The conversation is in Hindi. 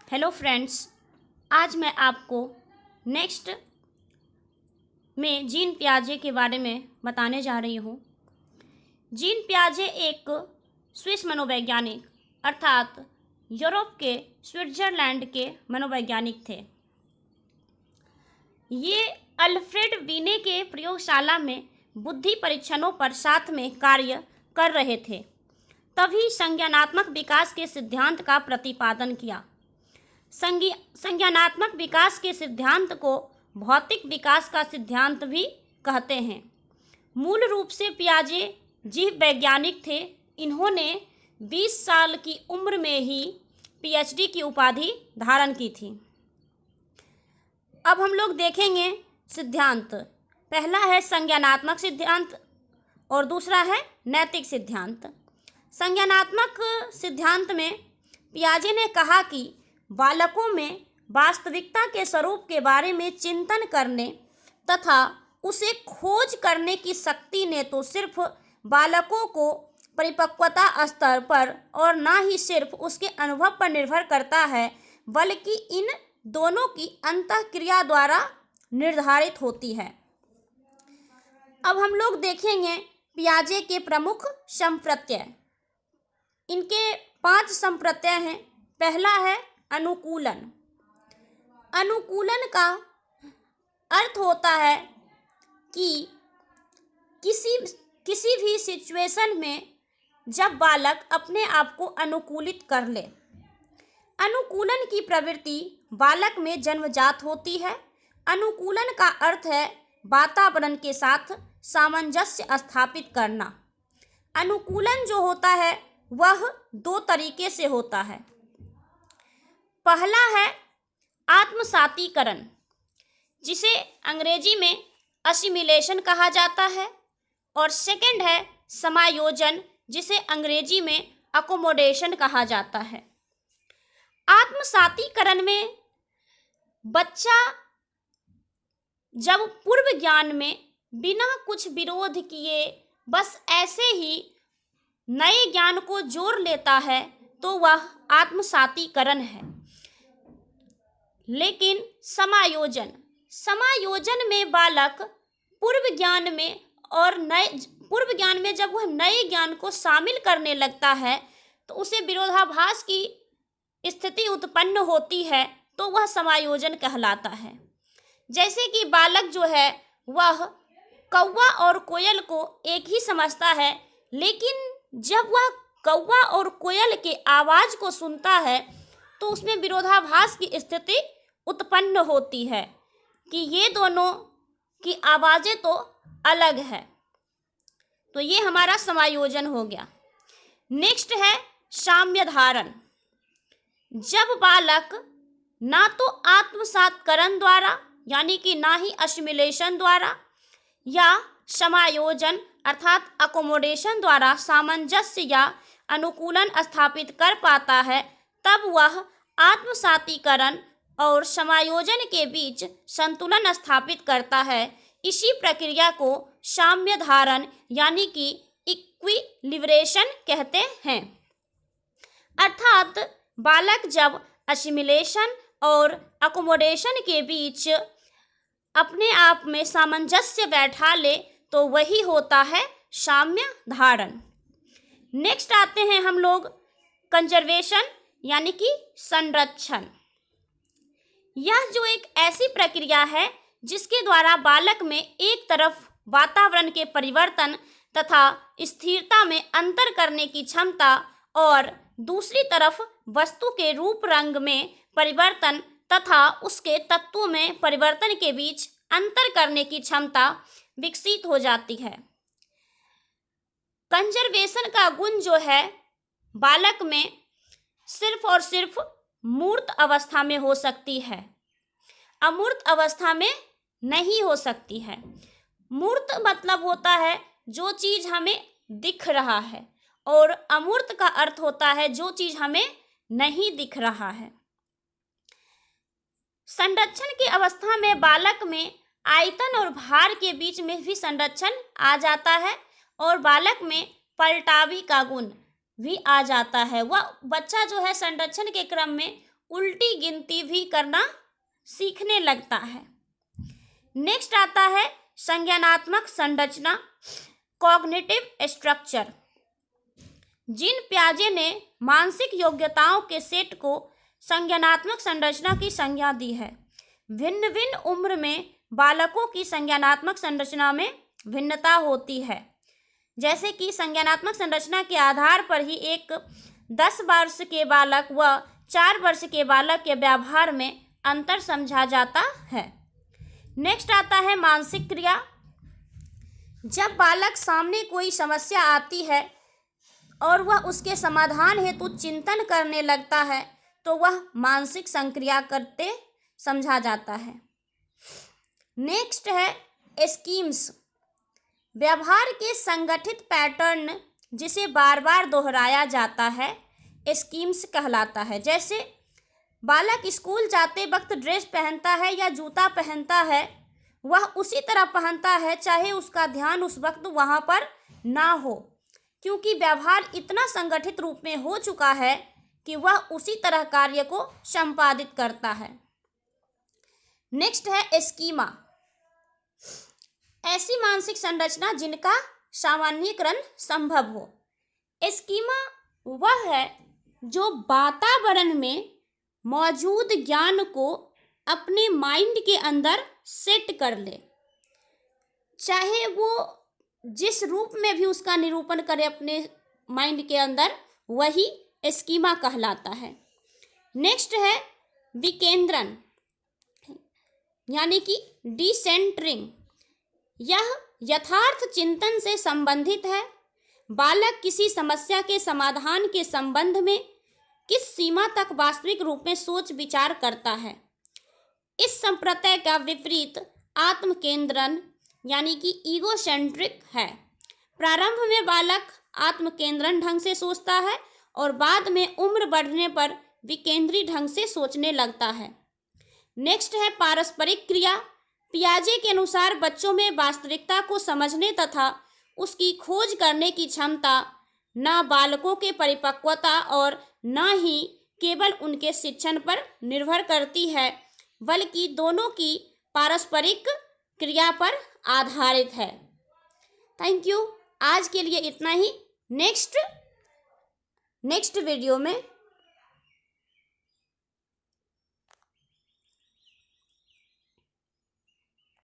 हेलो फ्रेंड्स, आज मैं आपको नेक्स्ट में जीन पियाजे के बारे में बताने जा रही हूँ। जीन पियाजे एक स्विस मनोवैज्ञानिक अर्थात यूरोप के स्विट्जरलैंड के मनोवैज्ञानिक थे। ये अल्फ्रेड वीने के प्रयोगशाला में बुद्धि परीक्षणों पर साथ में कार्य कर रहे थे। तभी संज्ञानात्मक विकास के सिद्धांत का प्रतिपादन किया। संज्ञानात्मक विकास के सिद्धांत को भौतिक विकास का सिद्धांत भी कहते हैं। मूल रूप से पियाजे जीव वैज्ञानिक थे। इन्होंने 20 साल की उम्र में ही पीएचडी की उपाधि धारण की थी। अब हम लोग देखेंगे सिद्धांत। पहला है संज्ञानात्मक सिद्धांत और दूसरा है नैतिक सिद्धांत। संज्ञानात्मक सिद्धांत में पियाजे ने कहा कि बालकों में वास्तविकता के स्वरूप के बारे में चिंतन करने तथा उसे खोज करने की शक्ति ने तो सिर्फ बालकों को परिपक्वता स्तर पर और ना ही सिर्फ उसके अनुभव पर निर्भर करता है, बल्कि इन दोनों की अंतःक्रिया द्वारा निर्धारित होती है। अब हम लोग देखेंगे पियाजे के प्रमुख संप्रत्यय। इनके 5 संप्रत्यय हैं। पहला है अनुकूलन। अनुकूलन का अर्थ होता है कि किसी भी सिचुएशन में जब बालक अपने आप को अनुकूलित कर ले। अनुकूलन की प्रवृत्ति बालक में जन्मजात होती है। अनुकूलन का अर्थ है वातावरण के साथ सामंजस्य स्थापित करना। अनुकूलन जो होता है वह 2 तरीके से होता है। पहला है आत्मसातीकरण, जिसे अंग्रेजी में असिमिलेशन कहा जाता है, और सेकंड है समायोजन, जिसे अंग्रेजी में अकोमोडेशन कहा जाता है। आत्मसातीकरण में बच्चा जब पूर्व ज्ञान में बिना कुछ विरोध किए बस ऐसे ही नए ज्ञान को जोड़ लेता है तो वह आत्मसातीकरण है। लेकिन समायोजन में बालक पूर्व ज्ञान में जब वह नए ज्ञान को शामिल करने लगता है तो उसे विरोधाभास की स्थिति उत्पन्न होती है, तो वह समायोजन कहलाता है। जैसे कि बालक जो है वह कौवा और कोयल को एक ही समझता है, लेकिन जब वह कौवा और कोयल के आवाज को सुनता है तो उसमें विरोधाभास की स्थिति उत्पन्न होती है कि ये दोनों की आवाजें तो अलग है। तो ये हमारा समायोजन हो गया। नेक्स्ट है साम्य धारण। जब बालक ना तो आत्मसातकरण द्वारा यानी कि ना ही असिमिलेशन द्वारा या समायोजन अर्थात अकोमोडेशन द्वारा सामंजस्य या अनुकूलन स्थापित कर पाता है, तब वह आत्मसातीकरण और समायोजन के बीच संतुलन स्थापित करता है। इसी प्रक्रिया को साम्य धारण यानी कि इक्विलिब्रेशन कहते हैं। अर्थात बालक जब असिमिलेशन और अकोमोडेशन के बीच अपने आप में सामंजस्य बैठा ले तो वही होता है साम्य धारण। नेक्स्ट आते हैं हम लोग कंजर्वेशन यानी कि संरक्षण। यह जो एक ऐसी प्रक्रिया है जिसके द्वारा बालक में एक तरफ वातावरण के परिवर्तन तथा स्थिरता में अंतर करने की क्षमता और दूसरी तरफ वस्तु के रूप रंग में परिवर्तन तथा उसके तत्वों में परिवर्तन के बीच अंतर करने की क्षमता विकसित हो जाती है। कंजर्वेशन का गुण जो है बालक में सिर्फ और सिर्फ मूर्त अवस्था में हो सकती है, अमूर्त अवस्था में नहीं हो सकती है। मूर्त मतलब होता है जो चीज हमें दिख रहा है, और अमूर्त का अर्थ होता है जो चीज हमें नहीं दिख रहा है। संरक्षण की अवस्था में बालक में आयतन और भार के बीच में भी संरक्षण आ जाता है, और बालक में पलटावी का गुण भी आ जाता है। वह बच्चा जो है संरक्षण के क्रम में उल्टी गिनती भी करना सीखने लगता है। नेक्स्ट आता है संज्ञानात्मक संरचना, कॉग्निटिव स्ट्रक्चर। जीन पियाजे ने मानसिक योग्यताओं के सेट को संज्ञानात्मक संरचना की संज्ञा दी है। भिन्न भिन्न उम्र में बालकों की संज्ञानात्मक संरचना में भिन्नता होती है। जैसे कि संज्ञानात्मक संरचना के आधार पर ही एक 10 वर्ष के बालक व 4 वर्ष के बालक के व्यवहार में अंतर समझा जाता है। नेक्स्ट आता है मानसिक क्रिया। जब बालक सामने कोई समस्या आती है और वह उसके समाधान हेतु चिंतन करने लगता है तो वह मानसिक संक्रिया करते समझा जाता है। नेक्स्ट है स्कीम्स। व्यवहार के संगठित पैटर्न जिसे बार बार दोहराया जाता है स्कीम्स कहलाता है। जैसे बालक स्कूल जाते वक्त ड्रेस पहनता है या जूता पहनता है, वह उसी तरह पहनता है चाहे उसका ध्यान उस वक्त वहाँ पर ना हो, क्योंकि व्यवहार इतना संगठित रूप में हो चुका है कि वह उसी तरह कार्य को संपादित करता है। नेक्स्ट है स्कीमा। ऐसी मानसिक संरचना जिनका सामान्यीकरण संभव हो। स्कीमा वह है जो वातावरण में मौजूद ज्ञान को अपने माइंड के अंदर सेट कर ले, चाहे वो जिस रूप में भी उसका निरूपण करे अपने माइंड के अंदर, वही स्कीमा कहलाता है। नेक्स्ट है विकेंद्रण यानी कि डिसेंटरिंग। यह यथार्थ चिंतन से संबंधित है। बालक किसी समस्या के समाधान के संबंध में किस सीमा तक वास्तविक रूप में सोच विचार करता है। इस संप्रत्यय का विपरीत आत्मकेंद्रन यानी कि ईगोसेंट्रिक है। प्रारंभ में बालक आत्मकेंद्रन ढंग से सोचता है और बाद में उम्र बढ़ने पर विकेंद्री ढंग से सोचने लगता है। नेक्स्ट है पारस्परिक क्रिया। पियाजे के अनुसार बच्चों में वास्तविकता को समझने तथा उसकी खोज करने की क्षमता न बालकों के परिपक्वता और न ही केवल उनके शिक्षण पर निर्भर करती है, बल्कि दोनों की पारस्परिक क्रिया पर आधारित है। Thank you. आज के लिए इतना ही। नेक्स्ट वीडियो में